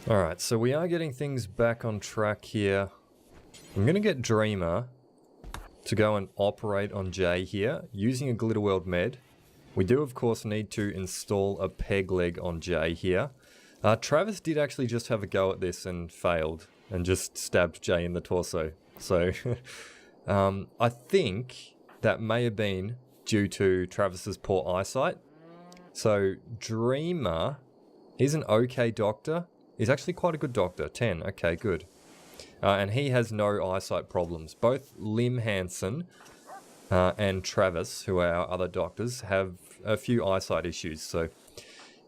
Alright, so we are getting things back on track here. I'm going to get Dreamer to go and operate on Jay here using a Glitterworld med. We do of course need to install a peg leg on Jay here. Travis did actually just have a go at this and failed and just stabbed Jay in the torso. So I think that may have been due to Travis's poor eyesight. So Dreamer, he's an okay doctor. He's actually quite a good doctor, 10, okay, good. And he has no eyesight problems. Both Lim Hansen and Travis, who are our other doctors, have a few eyesight issues. So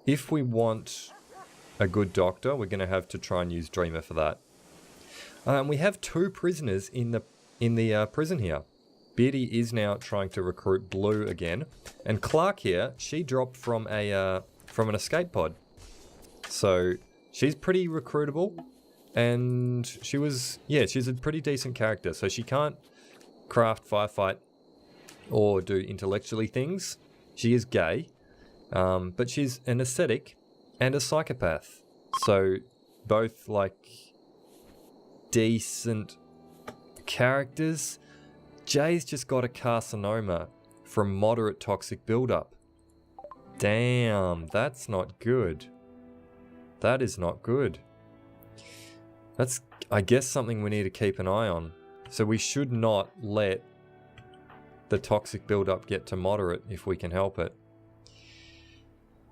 if we want a good doctor, we're going to have to try and use Dreamer for that. We have 2 prisoners in the prison here. Beardy is now trying to recruit Blue again, and Clark here, she dropped from an escape pod. So she's pretty recruitable, and she's a pretty decent character. So she can't craft, firefight, or do intellectually things. She is gay, but she's an ascetic and a psychopath. So both like decent characters. Jay's just got a carcinoma from moderate toxic buildup. Damn, that's not good. That is not good. That's, I guess, something we need to keep an eye on. So we should not let the toxic buildup get to moderate if we can help it.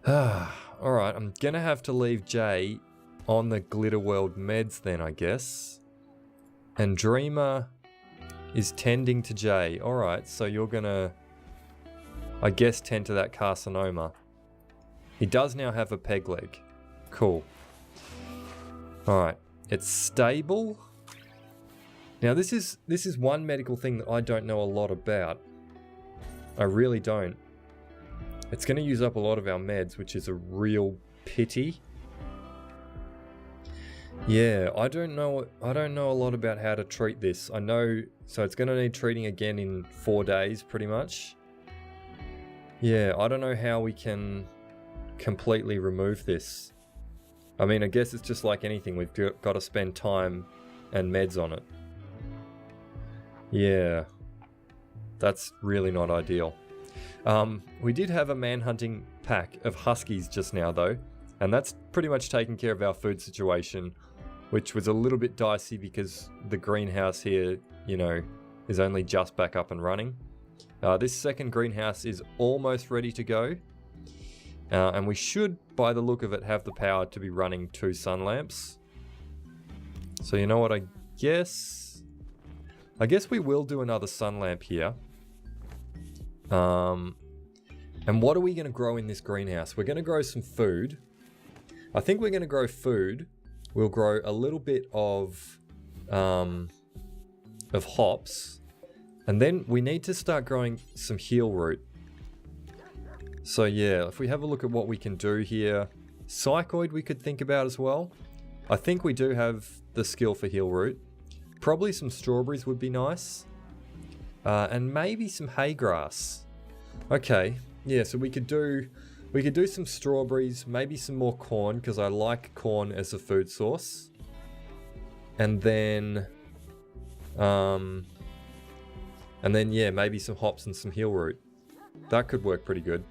Alright, I'm gonna have to leave Jay on the Glitterworld meds then, I guess. And Dreamer is tending to Jay. Alright, so you're gonna, I guess, tend to that carcinoma. He does now have a peg leg. Cool. Alright, it's stable. Now this is one medical thing that I don't know a lot about. I really don't. It's going to use up a lot of our meds, which is a real pity. Yeah, I don't know a lot about how to treat this. I know, so it's going to need treating again in 4 days, pretty much. Yeah, I don't know how we can completely remove this. I mean, I guess it's just like anything. We've got to spend time and meds on it. Yeah, that's really not ideal. We did have a manhunting pack of huskies just now though, and that's pretty much taken care of our food situation, which was a little bit dicey because the greenhouse here, you know, is only just back up and running. This second greenhouse is almost ready to go, and we should, by the look of it, have the power to be running 2 sun lamps. So you know what, I guess we will do another sun lamp here. And what are we going to grow in this greenhouse? We're going to grow some food. I think we're going to grow food. We'll grow a little bit of hops, and then we need to start growing some heal root. So yeah, if we have a look at what we can do here, Psychoid we could think about as well. I think we do have the skill for heal root. Probably some strawberries would be nice. And maybe some hay grass. Okay, yeah, so we could do some strawberries, maybe some more corn, because I like corn as a food source. And then yeah, maybe some hops and some heal root. That could work pretty good.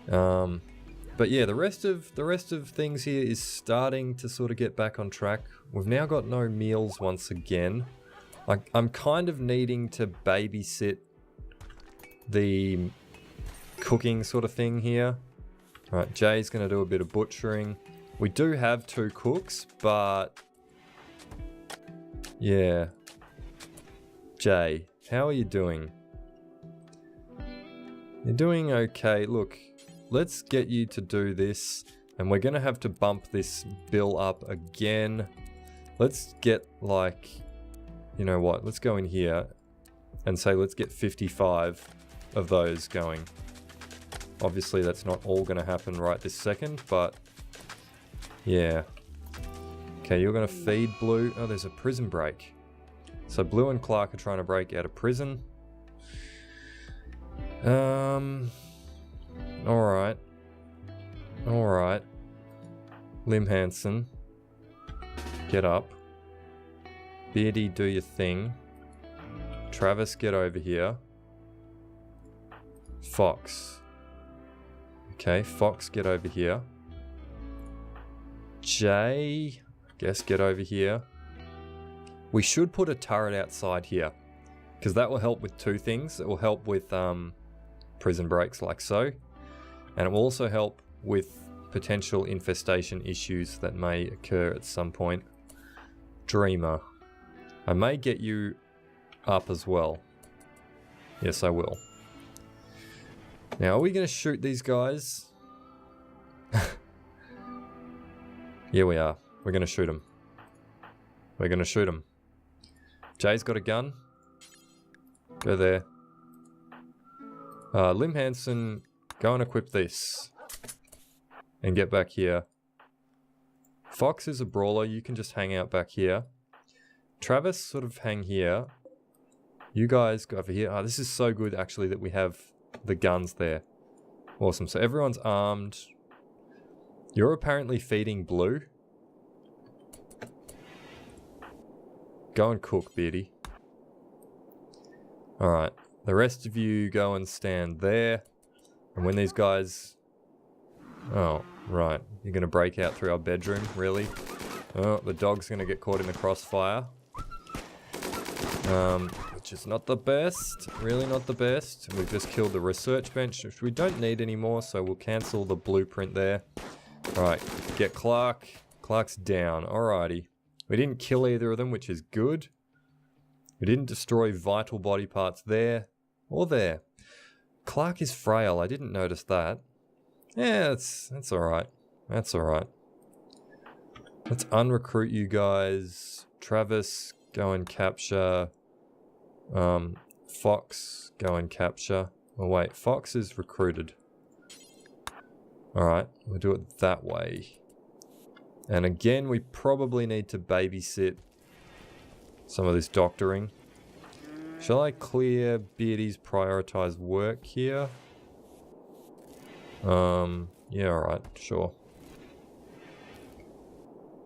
But yeah, the rest of things here is starting to sort of get back on track. We've now got no meals once again. I'm kind of needing to babysit the cooking sort of thing here. Alright, Jay's going to do a bit of butchering. We do have 2 cooks, but yeah. Jay, how are you doing? You're doing okay. Look, let's get you to do this, and we're going to have to bump this bill up again. Let's get, like, you know what, let's go in here and say let's get 55 of those going. Obviously that's not all going to happen right this second, but yeah. Okay, you're going to feed Blue. Oh, there's a prison break. So Blue and Clark are trying to break out of prison. Alright. Lim Hansen, get up. Beardy, do your thing. Travis, get over here. Fox. Okay, Fox, get over here. Jay, guess get over here. We should put a turret outside here, because that will help with two things. It will help with prison breaks like so, and it will also help with potential infestation issues that may occur at some point. Dreamer, I may get you up as well. Yes, I will. Now, are we going to shoot these guys? Yeah, we are. We're going to shoot them. We're going to shoot them. Jay's got a gun. Go there. Lim Hansen, go and equip this. And get back here. Fox is a brawler. You can just hang out back here. Travis, sort of hang here. You guys go over here. Oh, this is so good, actually, that we have the guns there. Awesome. So everyone's armed. You're apparently feeding Blue. Go and cook, Beardy. Alright. The rest of you go and stand there. And when these guys... Oh, right. You're going to break out through our bedroom? Really? Oh, the dog's going to get caught in the crossfire. Which is not the best. Really not the best. We've just killed the research bench, which we don't need anymore, so we'll cancel the blueprint there. Alright, get Clark. Clark's down. Alrighty. We didn't kill either of them, which is good. We didn't destroy vital body parts there or there. Clark is frail. I didn't notice that. Yeah, that's alright. That's alright. Let's unrecruit you guys. Travis, go and capture. Fox, go and capture. Oh wait, Fox is recruited. Alright, we'll do it that way. And again, we probably need to babysit some of this doctoring. Shall I clear Beardy's prioritized work here? Yeah, alright, sure.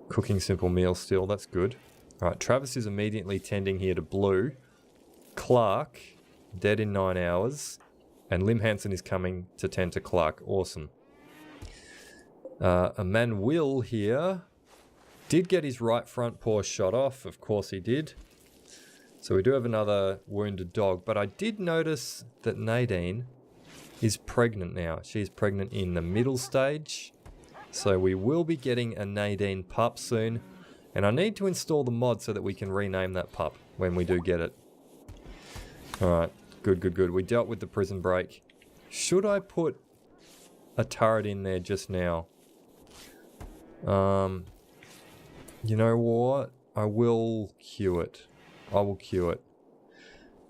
Cooking simple meal still, that's good. Alright, Travis is immediately tending here to Blue. Clark, dead in 9 hours. And Lim Hansen is coming to tend to Clark. Awesome. Emmanuel here did get his right front paw shot off. Of course he did. So we do have another wounded dog. But I did notice that Nadine is pregnant now. She's pregnant in the middle stage. So we will be getting a Nadine pup soon. And I need to install the mod so that we can rename that pup when we do get it. Alright, good, good, good. We dealt with the prison break. Should I put a turret in there just now? You know what? I will queue it. I will queue it.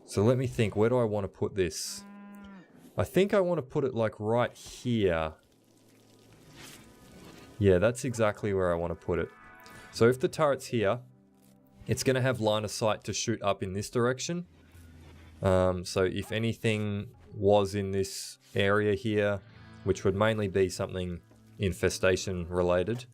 So let me think, where do I want to put this? I think I want to put it like right here. Yeah, that's exactly where I want to put it. So if the turret's here, it's going to have line of sight to shoot up in this direction. So if anything was in this area here, which would mainly be something infestation related,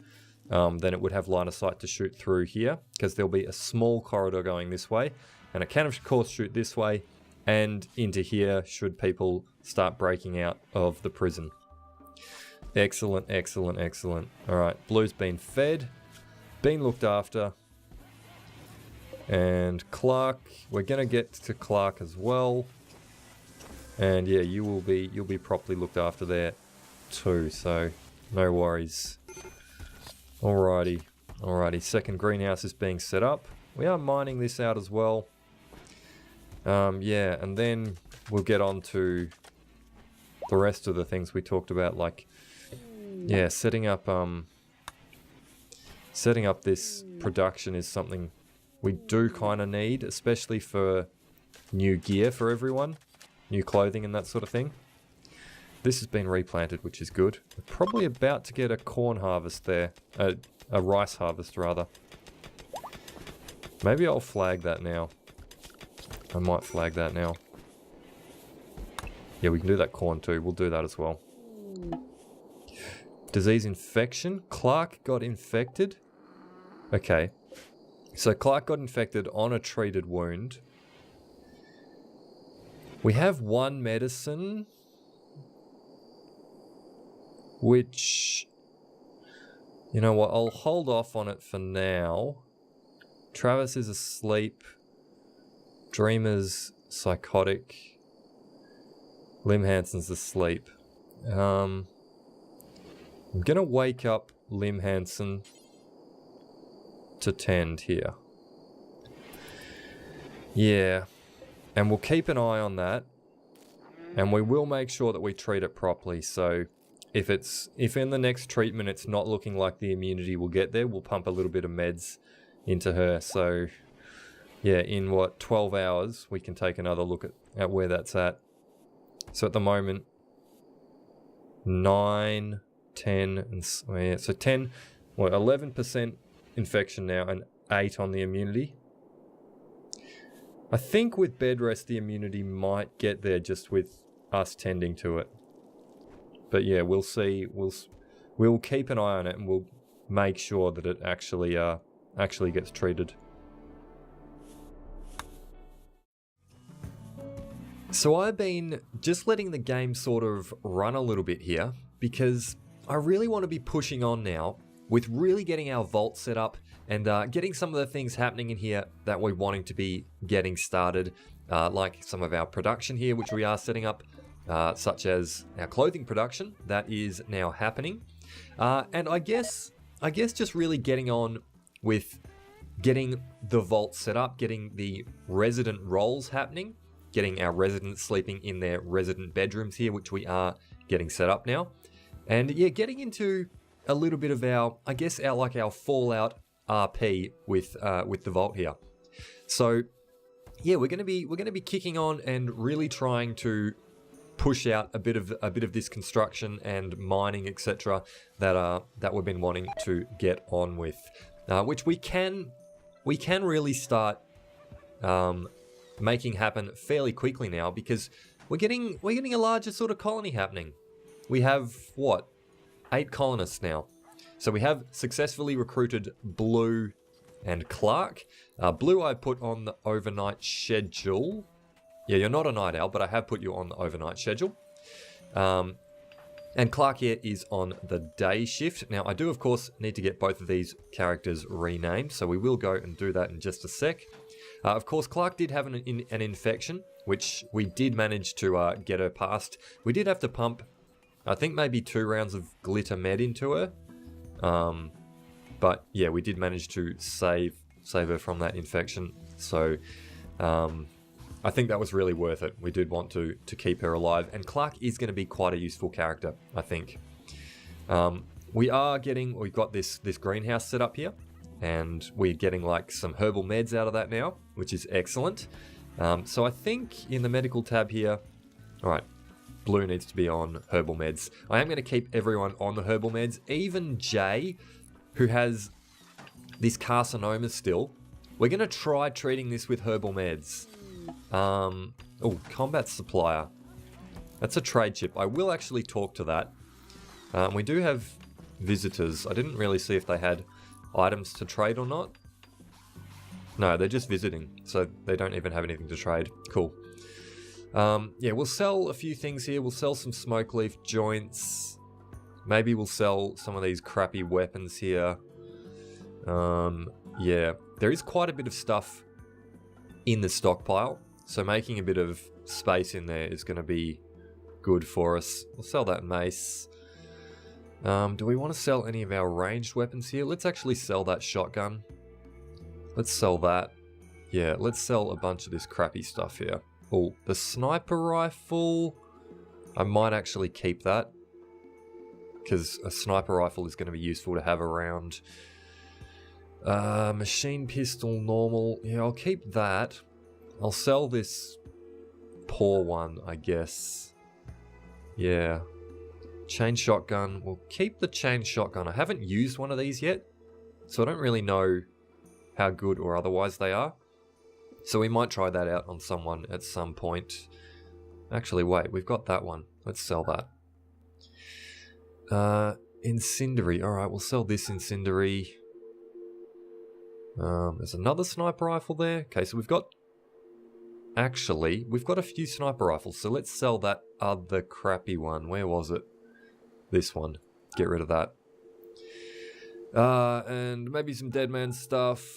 then it would have line of sight to shoot through here, because there'll be a small corridor going this way, and it can of course shoot this way and into here should people start breaking out of the prison. Excellent, excellent, excellent. Alright, Blue's been fed, been looked after. And Clark, we're gonna get to Clark as well. And yeah, you'll be properly looked after there too, so no worries. Alrighty, alrighty, second greenhouse is being set up. We are mining this out as well. Yeah, and then we'll get on to the rest of the things we talked about, like, yeah, setting up this production is something we do kind of need, especially for new gear for everyone, new clothing and that sort of thing. This has been replanted, which is good. We're probably about to get a corn harvest there, a rice harvest rather. Maybe I'll flag that now. I might flag that now. Yeah, we can do that corn too. We'll do that as well. Disease infection. Clark got infected. Okay. So Clark got infected on a treated wound. We have one medicine, which, you know what, I'll hold off on it for now. Travis is asleep. Dreamer's psychotic. Lim Hansen's asleep. I'm gonna wake up Lim Hansen to tend here. Yeah. And we'll keep an eye on that. And we will make sure that we treat it properly. So if in the next treatment it's not looking like the immunity will get there, we'll pump a little bit of meds into her. So yeah, in what, 12 hours, we can take another look at where that's at. So at the moment, 9, 10, and yeah, so 10, what, 11% infection now and 8 on the immunity. I think with bed rest, the immunity might get there just with us tending to it. But yeah, we'll see. We'll keep an eye on it and we'll make sure that it actually gets treated. So I've been just letting the game sort of run a little bit here because I really want to be pushing on now with really getting our vault set up and getting some of the things happening in here that we're wanting to be getting started, like some of our production here, which we are setting up, such as our clothing production that is now happening. And I guess just really getting on with getting the vault set up, getting the resident roles happening, getting our residents sleeping in their resident bedrooms here, which we are getting set up now. And yeah, getting into a little bit of our Fallout RP with the vault here. So yeah, we're gonna be kicking on and really trying to push out a bit of this construction and mining, etc. that we've been wanting to get on with, which we can really start making happen fairly quickly now because we're getting a larger sort of colony happening. We have what, 8 colonists now. So we have successfully recruited Blue and Clark. Blue I put on the overnight schedule. Yeah, you're not a night owl, but I have put you on the overnight schedule. And Clark here is on the day shift. Now I do of course need to get both of these characters renamed, so we will go and do that in just a sec. Of course Clark did have an infection, which we did manage to get her past. We did have to pump, I think maybe 2 rounds of glitter med into her. But yeah, we did manage to save her from that infection. So I think that was really worth it. We did want to keep her alive, and Clark is going to be quite a useful character, I think. We've got this greenhouse set up here, and we're getting like some herbal meds out of that now, which is excellent. So I think in the medical tab here, all right, Blue needs to be on herbal meds. I am going to keep everyone on the herbal meds, even Jay, who has this carcinoma still. We're going to try treating this with herbal meds. Oh, combat supplier. That's a trade chip. I will actually talk to that. We do have visitors. I didn't really see if they had items to trade or not. No, they're just visiting, so they don't even have anything to trade. Cool. Yeah, we'll sell a few things here. We'll sell some smoke leaf joints. Maybe we'll sell some of these crappy weapons here. Yeah, there is quite a bit of stuff in the stockpile, so making a bit of space in there is going to be good for us. We'll sell that mace. Do we want to sell any of our ranged weapons here? Let's actually sell that shotgun. Let's sell that. Yeah, let's sell a bunch of this crappy stuff here. Oh, the sniper rifle. I might actually keep that, because a sniper rifle is going to be useful to have around. Machine pistol normal. Yeah, I'll keep that. I'll sell this poor one, I guess. Yeah. Chain shotgun. We'll keep the chain shotgun. I haven't used one of these yet, so I don't really know how good or otherwise they are. So we might try that out on someone at some point. Actually, wait, we've got that one. Let's sell that. Incendiary. Alright, we'll sell this incendiary. There's another sniper rifle there. Okay, so we've got... Actually, we've got a few sniper rifles, so let's sell that other crappy one. Where was it? This one. Get rid of that. And maybe some dead man stuff.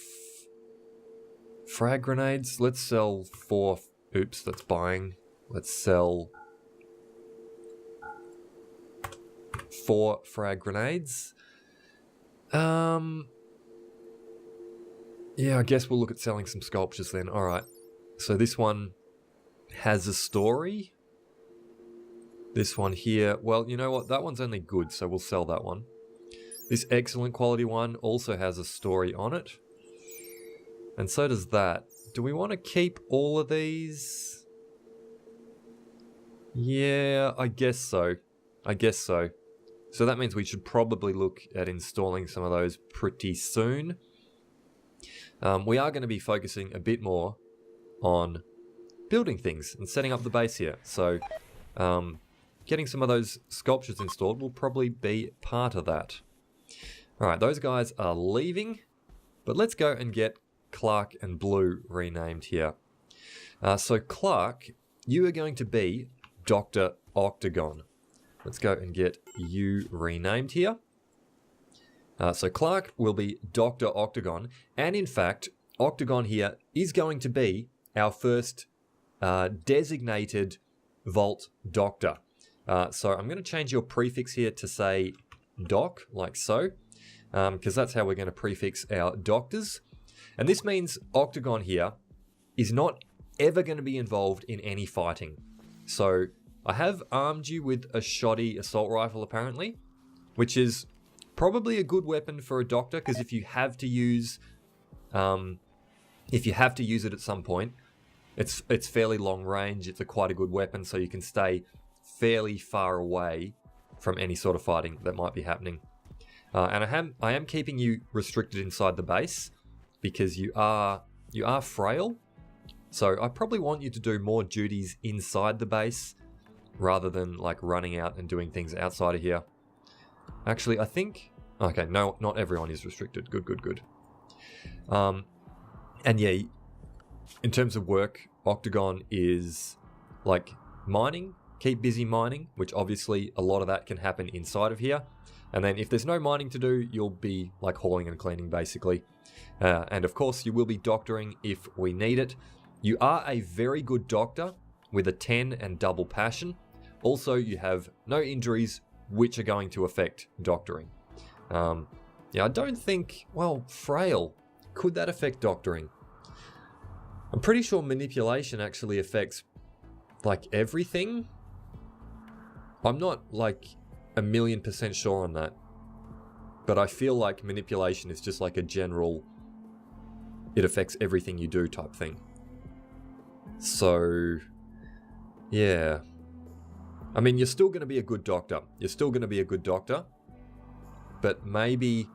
Frag grenades. Let's sell 4... Oops, that's buying. Let's sell 4 frag grenades. Yeah, I guess we'll look at selling some sculptures then. Alright. So this one has a story. This one here, well, you know what? That one's only good, so we'll sell that one. This excellent quality one also has a story on it. And so does that. Do we want to keep all of these? Yeah, I guess so. I guess so. So that means we should probably look at installing some of those pretty soon. We are going to be focusing a bit more on building things and setting up the base here. So getting some of those sculptures installed will probably be part of that. Alright, those guys are leaving, but let's go and get Clark and Blue renamed here. So Clark, you are going to be Dr. Octagon. Let's go and get you renamed here. So Clark will be Dr. Octagon, and in fact, Octagon here is going to be our first designated Vault Doctor. So I'm going to change your prefix here to say Doc, like so, because that's how we're going to prefix our doctors. And this means Octagon here is not ever going to be involved in any fighting. So I have armed you with a shoddy assault rifle apparently, which is probably a good weapon for a doctor, because if you have to use it at some point, it's fairly long range. It's quite a good weapon, so you can stay fairly far away from any sort of fighting that might be happening. And I am keeping you restricted inside the base because you are frail. So I probably want you to do more duties inside the base rather than like running out and doing things outside of here. Actually, I think... Okay, no, not everyone is restricted. Good, good, good. And yeah, in terms of work, Octagon is like mining. Keep busy mining, which obviously a lot of that can happen inside of here. And then if there's no mining to do, you'll be like hauling and cleaning basically. And of course, you will be doctoring if we need it. You are a very good doctor with a 10 and double passion. Also, you have no injuries which are going to affect doctoring. Yeah, I don't think... Well, frail. Could that affect doctoring? I'm pretty sure manipulation actually affects like everything. I'm not like 1,000,000% sure on that. But I feel like manipulation is just like a general... It affects everything you do type thing. So... Yeah. I mean, you're still going to be a good doctor. You're still going to be a good doctor. But maybe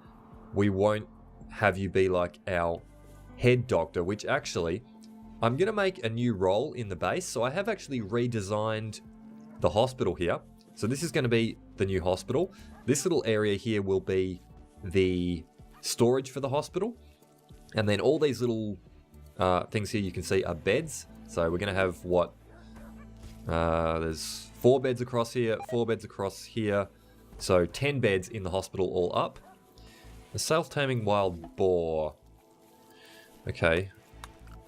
we won't have you be like our head doctor, which actually, I'm going to make a new role in the base. So I have actually redesigned the hospital here. So this is going to be the new hospital. This little area here will be the storage for the hospital. And then all these little things here you can see are beds. So we're going to have what? There's 4 beds across here, 4 beds across here. So 10 beds in the hospital all up. A self-taming wild boar. Okay.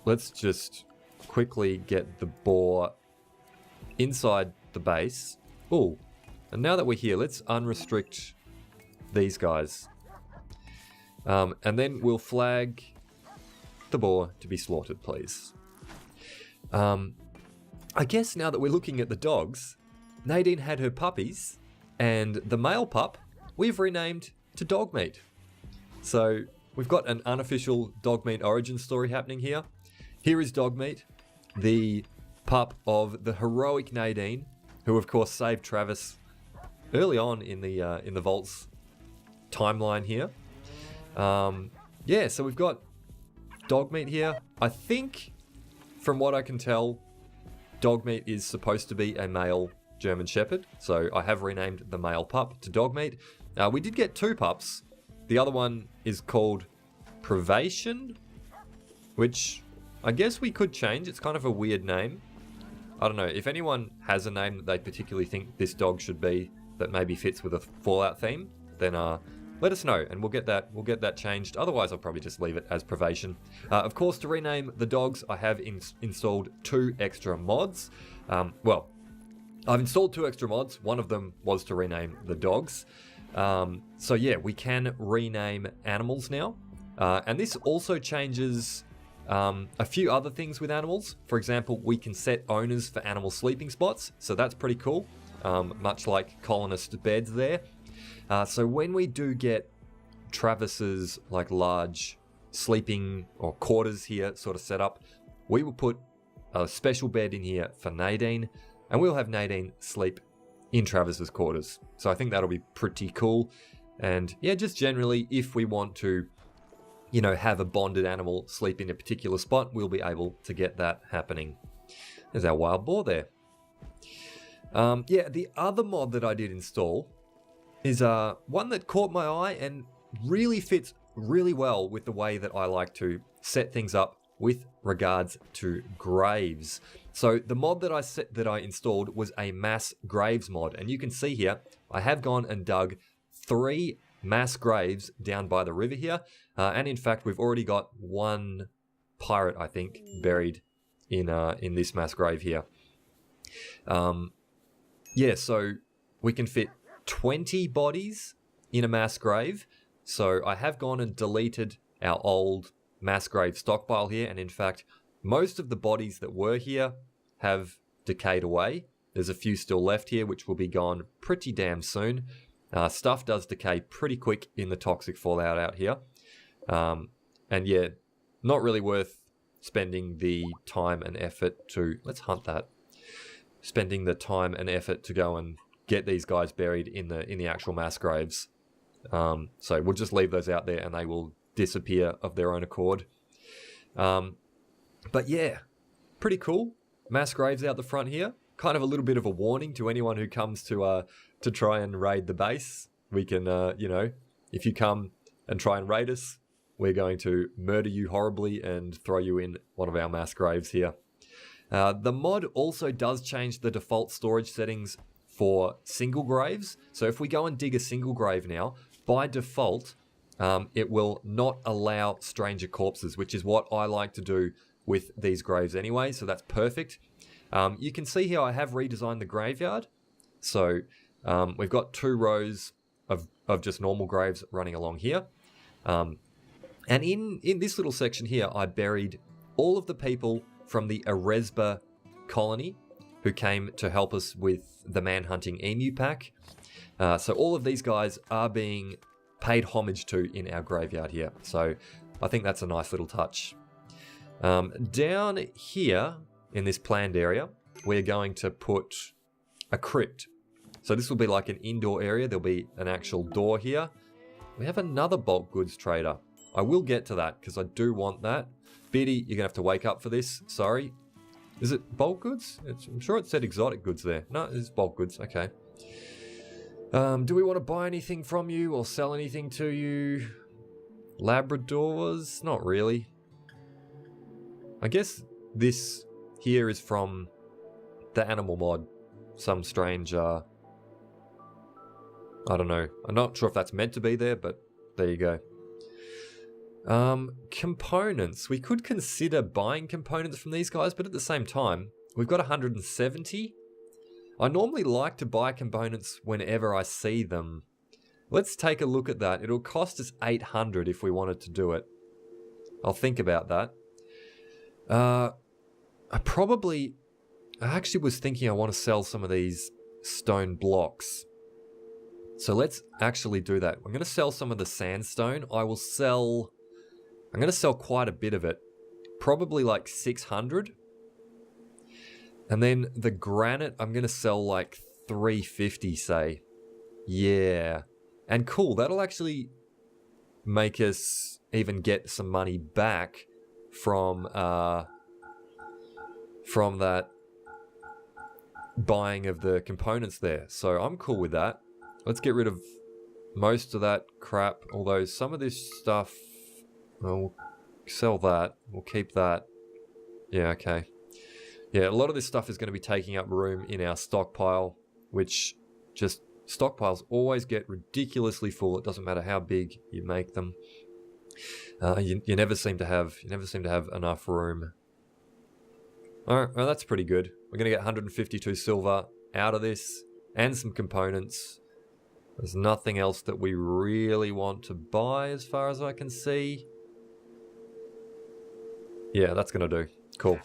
Let's just quickly get the boar inside the base. Oh, and now that we're here, let's unrestrict these guys. And then we'll flag the boar to be slaughtered, please. I guess now that we're looking at the dogs, Nadine had her puppies, and the male pup we've renamed to Dogmeat. So we've got an unofficial Dogmeat origin story happening here. Here is Dogmeat, the pup of the heroic Nadine, who of course saved Travis early on in the Vault's timeline here. Yeah, so we've got Dogmeat here. I think, from what I can tell, Dogmeat is supposed to be a male German Shepherd. So I have renamed the male pup to Dogmeat. We did get 2 pups. The other one is called Privation, which I guess we could change. It's kind of a weird name. I don't know. If anyone has a name that they particularly think this dog should be that maybe fits with a Fallout theme, then let us know and we'll get that changed. Otherwise, I'll probably just leave it as Privation. Of course, to rename the dogs, I have installed 2 extra mods. Well, I've installed 2 extra mods. One of them was to rename the dogs. So yeah, we can rename animals now. And this also changes a few other things with animals. For example, we can set owners for animal sleeping spots. So that's pretty cool. Much like colonist beds there. So when we do get Travis's like large sleeping or quarters here sort of set up, we will put a special bed in here for Nadine, and we'll have Nadine sleep in Travis's quarters. So I think that'll be pretty cool. And yeah, just generally, if we want to, you know, have a bonded animal sleep in a particular spot, we'll be able to get that happening. There's our wild boar there. Yeah, the other mod that I did install is one that caught my eye and really fits really well with the way that I like to set things up with regards to graves. So the mod that I installed was a mass graves mod, and you can see here I have gone and dug 3 mass graves down by the river here, and in fact we've already got 1 pirate, I think, buried in this mass grave here. Yeah, so we can fit 20 bodies in a mass grave. So I have gone and deleted our old mass grave stockpile here, and in fact most of the bodies that were here have decayed away. There's a few still left here which will be gone pretty damn soon. Stuff does decay pretty quick in the toxic fallout out here, and yeah, not really worth spending the time and effort to, let's hunt that, spending the time and effort to go and get these guys buried in the actual mass graves. So we'll just leave those out there and they will disappear of their own accord. But yeah, pretty cool. Mass graves out the front here. Kind of a little bit of a warning to anyone who comes to try and raid the base. We can, you know, if you come and try and raid us, we're going to murder you horribly and throw you in one of our mass graves here. The mod also does change the default storage settings for single graves. So if we go and dig a single grave now, by default, it will not allow stranger corpses, which is what I like to do with these graves anyway, so that's perfect. You can see here I have redesigned the graveyard. So we've got 2 rows of just normal graves running along here. And in this little section here, I buried all of the people from the Eresba colony who came to help us with the manhunting emu pack. So all of these guys are being paid homage to in our graveyard here. So I think that's a nice little touch. Down here in this planned area, we're going to put a crypt. So this will be like an indoor area. There'll be an actual door here. We have another bulk goods trader. I will get to that because I do want that. Biddy, you're going to have to wake up for this. Sorry. Is it bulk goods? I'm sure it said exotic goods there. No, it's bulk goods. Okay. Do we want to buy anything from you or sell anything to you? Labradors? Not really. I guess this here is from the animal mod. Some strange, I don't know. I'm not sure if that's meant to be there, but there you go. Components. We could consider buying components from these guys, but at the same time, we've got 170. I normally like to buy components whenever I see them. Let's take a look at that. It'll cost us 800 if we wanted to do it. I'll think about that. I actually was thinking I want to sell some of these stone blocks. So let's actually do that. I'm going to sell some of the sandstone. I'm going to sell quite a bit of it. Probably like 600. And then the granite, I'm going to sell like 350, say. Yeah. And cool, that'll actually make us even get some money back from that buying of the components there. So I'm cool with that. Let's get rid of most of that crap. Although some of this stuff, well, we'll sell that. We'll keep that. Yeah, okay. Yeah, a lot of this stuff is going to be taking up room in our stockpile, which just stockpiles always get ridiculously full. It doesn't matter how big you make them. You never seem to have enough room. All right, well, that's pretty good. We're going to get 152 silver out of this and some components. There's nothing else that we really want to buy as far as I can see. Yeah, that's going to do. Cool.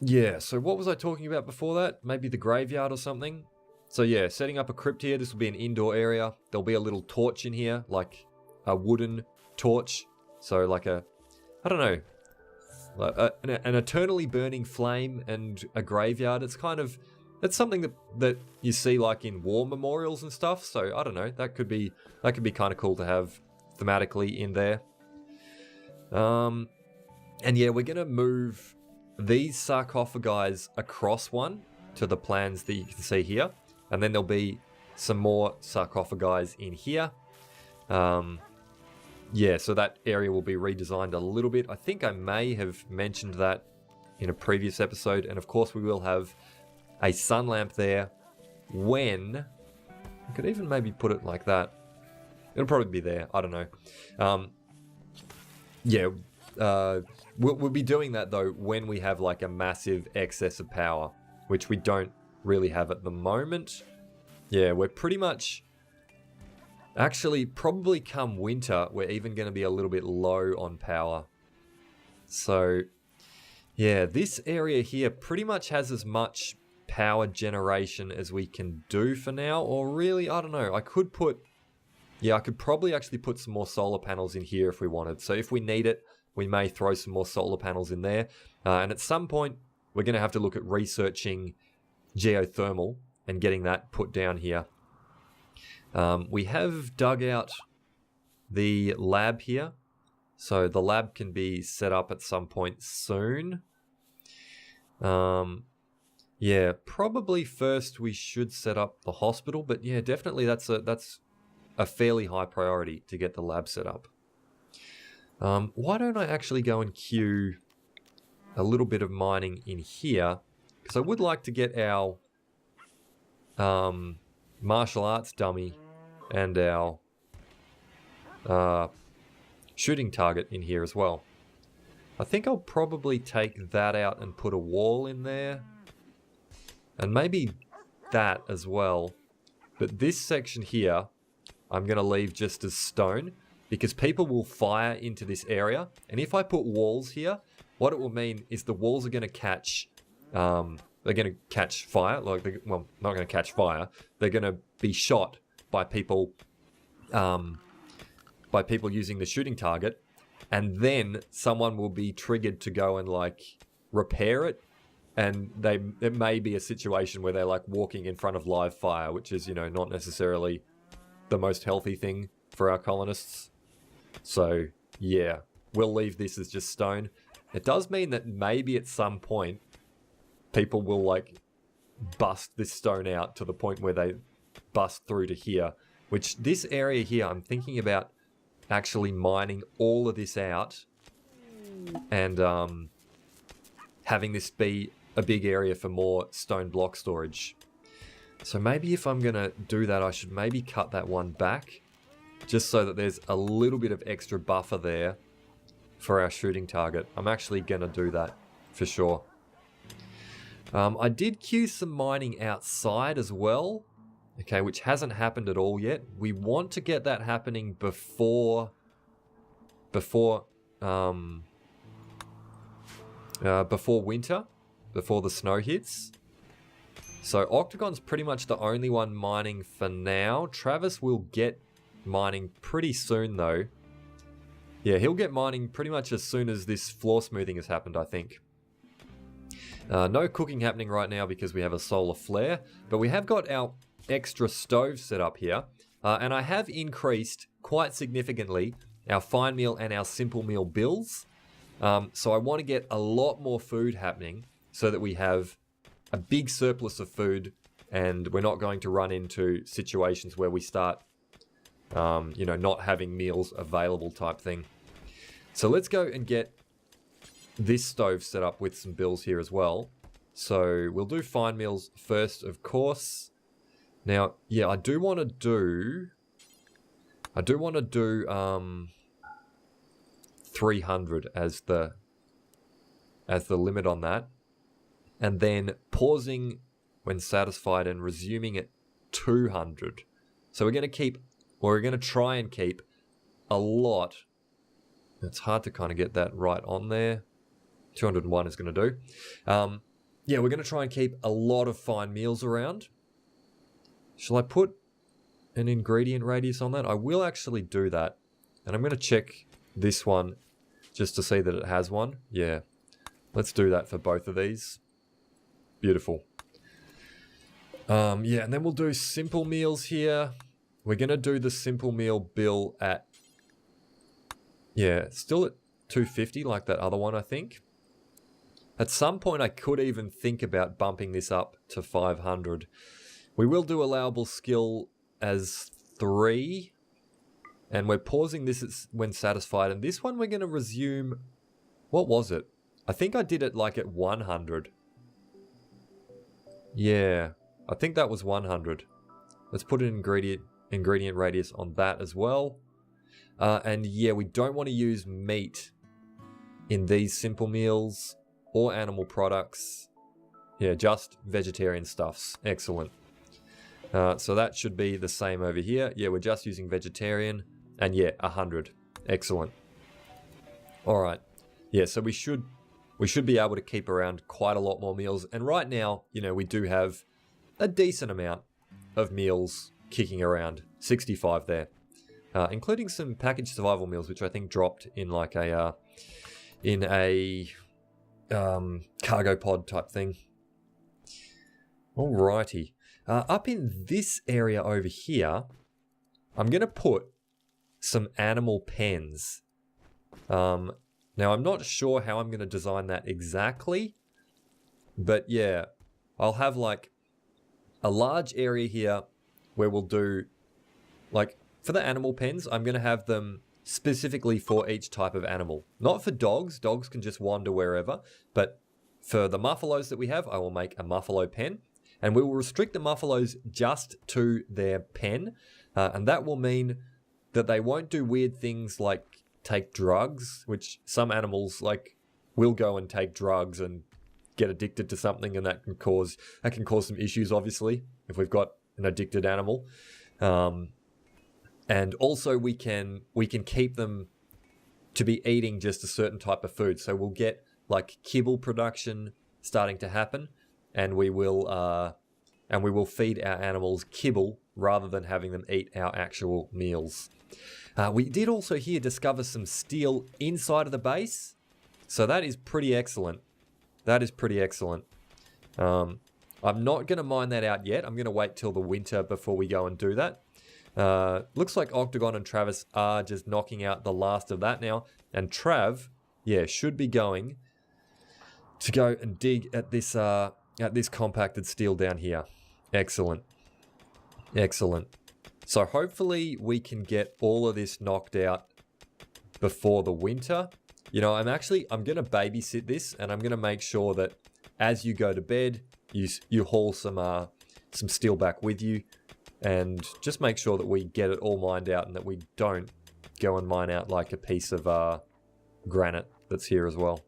Yeah, so what was I talking about before that? Maybe the graveyard or something? So yeah, setting up a crypt here. This will be an indoor area. There'll be a little torch in here, like a wooden torch. So like a, I don't know, like an eternally burning flame and a graveyard. It's kind of, it's something that you see like in war memorials and stuff. So I don't know, that could be kind of cool to have thematically in there. And yeah, we're gonna move these sarcophagi across one to the plans that you can see here. And then there'll be some more sarcophagi in here. Yeah, so that area will be redesigned a little bit. I think I may have mentioned that in a previous episode. And of course we will have a sun lamp there when... I could even maybe put it like that. It'll probably be there. I don't know. Yeah, we'll be doing that though when we have like a massive excess of power, which we don't really have at the moment. Yeah, we're pretty much... Actually, probably come winter, we're even going to be a little bit low on power. So, yeah, this area here pretty much has as much power generation as we can do for now. Or really, I don't know, I could put... Yeah, I could probably actually put some more solar panels in here if we wanted. So if we need it, we may throw some more solar panels in there. And at some point, we're going to have to look at researching geothermal and getting that put down here. We have dug out the lab here. So the lab can be set up at some point soon. Yeah, probably first we should set up the hospital. But yeah, definitely that's a fairly high priority to get the lab set up. Why don't I actually go and queue a little bit of mining in here? Because I would like to get our martial arts dummy and our shooting target in here as well. I think I'll probably take that out and put a wall in there. And maybe that as well. But this section here, I'm going to leave just as stone, because people will fire into this area. And if I put walls here, what it will mean is the walls are going to catch, they're going to catch fire. Like, well, not going to catch fire. They're going to be shot by people using the shooting target. And then someone will be triggered to go and like repair it. And it may be a situation where they're like walking in front of live fire, which is, you know, not necessarily the most healthy thing for our colonists. So yeah, we'll leave this as just stone. It does mean that maybe at some point people will like bust this stone out to the point where they bust through to here, which this area here, I'm thinking about actually mining all of this out and having this be a big area for more stone block storage. So maybe if I'm going to do that, I should maybe cut that one back, just so that there's a little bit of extra buffer there for our shooting target. I'm actually going to do that for sure. I did queue some mining outside as well, okay, which hasn't happened at all yet. We want to get that happening before winter, before the snow hits. So Octagon's pretty much the only one mining for now. Travis will get mining pretty soon though. Yeah, he'll get mining pretty much as soon as this floor smoothing has happened, I think. No cooking happening right now because we have a solar flare, but we have got our extra stove set up here. And I have increased quite significantly our fine meal and our simple meal bills. So I want to get a lot more food happening so that we have a big surplus of food and we're not going to run into situations where we start, you know, not having meals available type thing. So let's go and get this stove set up with some bills here as well. So we'll do fine meals first, of course. Now, yeah, I do want to do 300 as the limit on that, and then pausing when satisfied and resuming at 200. So we're going to try and keep a lot. It's hard to kind of get that right on there. 201 is going to do. Yeah, we're going to try and keep a lot of fine meals around. Shall I put an ingredient radius on that? I will actually do that. And I'm going to check this one just to see that it has one. Yeah, let's do that for both of these. Beautiful. Yeah, and then we'll do simple meals here. We're going to do the simple meal bill at, yeah, still at 250 like that other one, I think. At some point, I could even think about bumping this up to 500. We will do allowable skill as 3. And we're pausing this when satisfied. And this one we're going to resume. What was it? I think I did it like at 100. Yeah, I think that was 100. Let's put an ingredient radius on that as well. And yeah, we don't want to use meat in these simple meals or animal products. Yeah, just vegetarian stuffs. Excellent. So that should be the same over here. Yeah, we're just using vegetarian. And yeah, 100. Excellent. All right. Yeah, so we should be able to keep around quite a lot more meals. And right now, you know, we do have a decent amount of meals kicking around. 65 there. Including some packaged survival meals, which I think dropped in like a cargo pod type thing. Alrighty. Up in this area over here, I'm going to put some animal pens. Now, I'm not sure how I'm going to design that exactly, but yeah, I'll have like a large area here where we'll do, like, for the animal pens, I'm going to have them specifically for each type of animal. Not for dogs. Dogs can just wander wherever. But for the muffalos that we have, I will make a muffalo pen. And we will restrict the muffalos just to their pen. And that will mean that they won't do weird things like take drugs, which some animals like will go and take drugs and get addicted to something, and that can cause some issues, obviously, if we've got an addicted animal. And also we can keep them to be eating just a certain type of food. So we'll get like kibble production starting to happen, and we will feed our animals kibble rather than having them eat our actual meals. We did also here discover some steel inside of the base, so that is pretty excellent. That is pretty excellent. I'm not going to mine that out yet. I'm going to wait till the winter before we go and do that. Looks like Octagon and Travis are just knocking out the last of that now. And Trav, yeah, should be going to go and dig at this compacted steel down here. Excellent. Excellent. So hopefully we can get all of this knocked out before the winter. You know, I'm going to babysit this, and I'm going to make sure that as you go to bed, you haul some steel back with you, and just make sure that we get it all mined out and that we don't go and mine out like a piece of granite that's here as well.